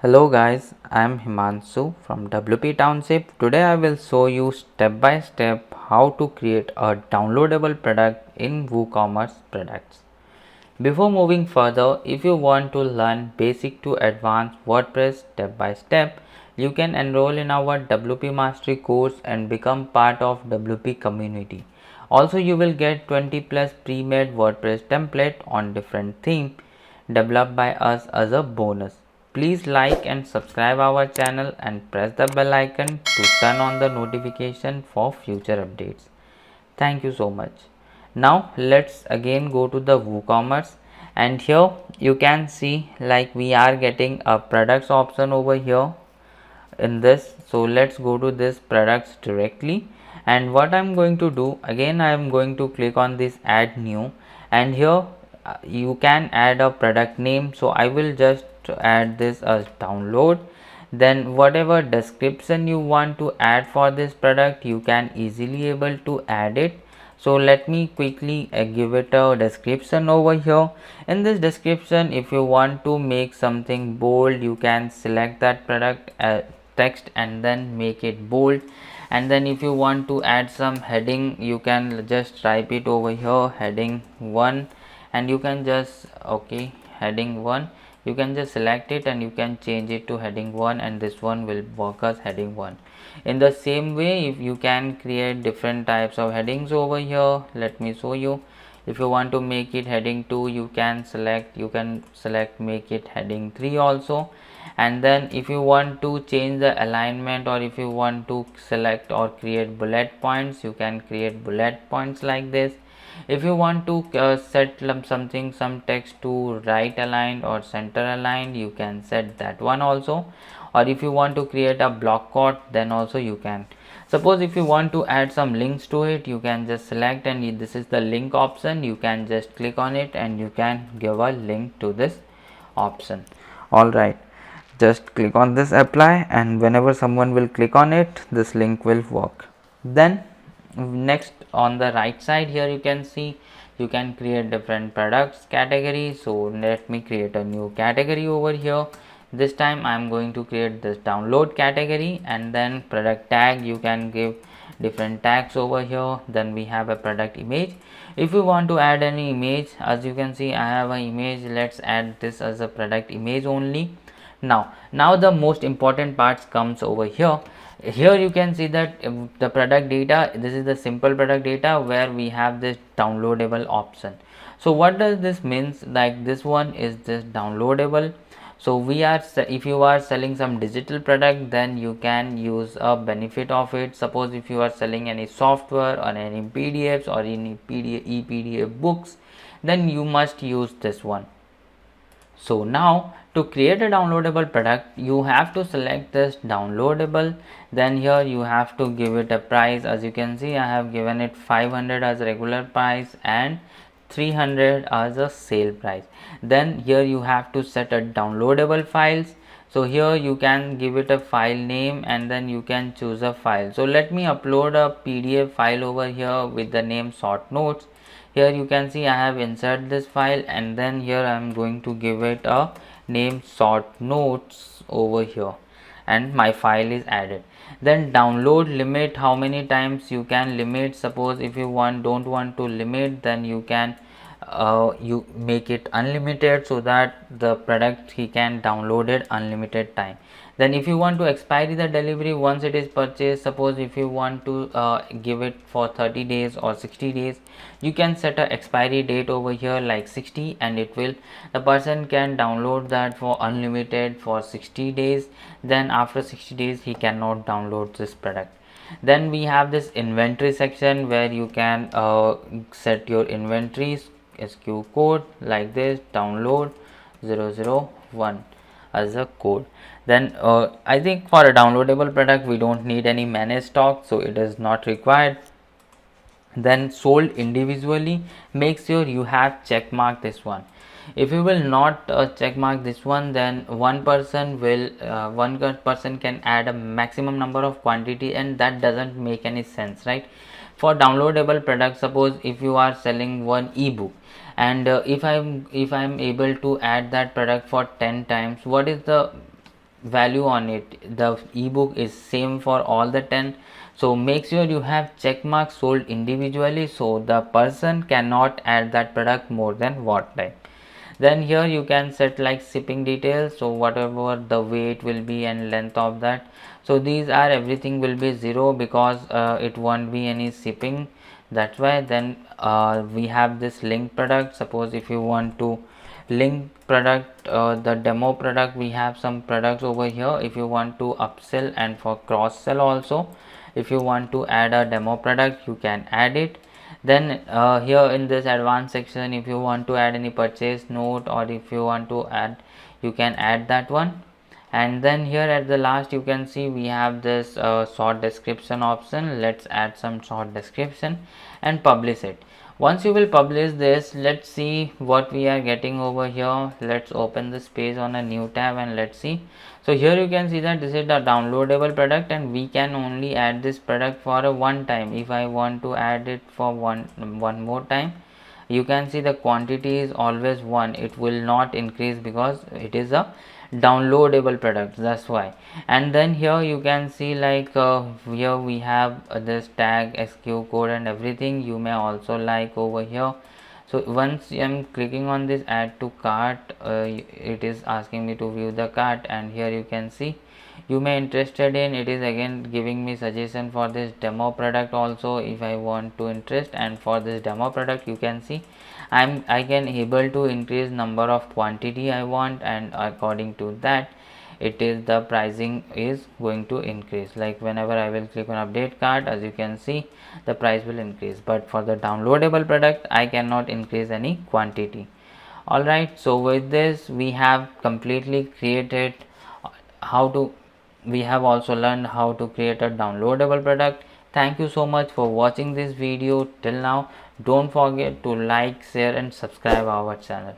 Hello guys, I am Himanshu from WP Township. Today I will show you step by step how to create a downloadable product in WooCommerce products. Before moving further, if you want to learn basic to advanced WordPress step by step, you can enroll in our WP Mastery course and become part of WP community. Also, you will get 20 plus pre-made WordPress template on different theme developed by us as a bonus. Please like and subscribe our channel and press the bell icon to turn on the notification for future updates. Thank you so much. Now let's again go to the WooCommerce, and here you can see like we are getting a products option over here in this. So let's go to this products directly, and what I'm going to do, again I am going to click on this add new, and here you can add a product name. So I will just add this as download. Then whatever description you want to add for this product, you can easily able to add it. So let me quickly give it a description over here. In this description, if you want to make something bold, you can select that product text and then make it bold. And then if you want to add some heading, you can just type it over here, heading 1, and you can just heading 1, you can just select it and you can change it to heading 1, and this one will work as heading 1. In the same way, if you can create different types of headings over here, let me show you. If you want to make it heading 2, you can select make it heading 3 also. And then if you want to change the alignment, or if you want to select or create bullet points, you can create bullet points like this. If you want to set some text to right aligned or center aligned, you can set that one also. Or if you want to create a block quote, then also you can. Suppose if you want to add some links to it, you can just select, and this is the link option. You can just click on it and you can give a link to this option. Alright, just click on this apply, and whenever someone will click on it, this link will work. Then next on the right side here, you can see you can create different products categories. So let me create a new category over here. This time I am going to create this download category, and then product tag, you can give different tags over here. Then we have a product image. If you want to add any image, as you can see I have an image, let's add this as a product image only. Now the most important parts comes over here. Here you can see that the product data, this is the simple product data where we have this downloadable option. So what does this means? Like this one is this downloadable. So we are, if you are selling some digital product, then you can use a benefit of it. Suppose if you are selling any software or any PDFs or any ePDF books, then you must use this one. So now to create a downloadable product, you have to select this downloadable. Then here you have to give it a price. As you can see, I have given it 500 as regular price and 300 as a sale price. Then here you have to set a downloadable files. So here you can give it a file name, and then you can choose a file. So let me upload a PDF file over here with the name short notes. Here you can see I have inserted this file, and then here I am going to give it a name short notes over here, and my file is added. Then download limit, how many times you can limit. Suppose if you don't want to limit, then you can you make it unlimited, so that the product he can download it unlimited time. Then if you want to expiry the delivery once it is purchased, suppose if you want to give it for 30 days or 60 days, you can set a expiry date over here like 60, and the person can download that for unlimited for 60 days. Then after 60 days he cannot download this product. Then we have this inventory section where you can set your inventories SKU code like this, download 001 as a code. Then I think for a downloadable product we don't need any manage stock, so it is not required. Then sold individually, make sure you have check mark this one. If you will not check mark this one, then one person can add a maximum number of quantity, and that doesn't make any sense, right? For downloadable product, suppose if you are selling one ebook, and if I'm able to add that product for 10 times, what is the value on it. The ebook is same for all the 10. So make sure you have check marks sold individually, so the person cannot add that product more than what time. Then here you can set like shipping details, so whatever the weight will be and length of that. So these are everything will be 0 because it won't be any shipping, that's why. Then we have this link product. Suppose if you want to link product, the demo product, we have some products over here. If you want to upsell and for cross sell also, if you want to add a demo product, you can add it. Then here in this advanced section, if you want to add any purchase note, or if you want to add, you can add that one. And then here at the last you can see we have this short description option. Let's add some short description and publish it. Once you will publish this, let's see what we are getting over here. Let's open this page on a new tab and let's see. So here you can see that this is the downloadable product, and we can only add this product for a one time. If I want to add it for one more time, you can see the quantity is always 1. It will not increase because it is a downloadable product, that's why. And then here you can see like here we have this tag, SQ code and everything. You may also like over here. So once I'm clicking on this add to cart, it is asking me to view the cart, and here you can see you may interested in. It is again giving me suggestion for this demo product also if I want to interest. And for this demo product you can see I can able to increase number of quantity I want, and according to that it is the pricing is going to increase. Like whenever I will click on update cart, as you can see the price will increase. But for the downloadable product I cannot increase any quantity. Alright, so with this we have completely created how to, we have also learned how to create a downloadable product. Thank you so much for watching this video till now. Don't forget to like, share and subscribe our channel.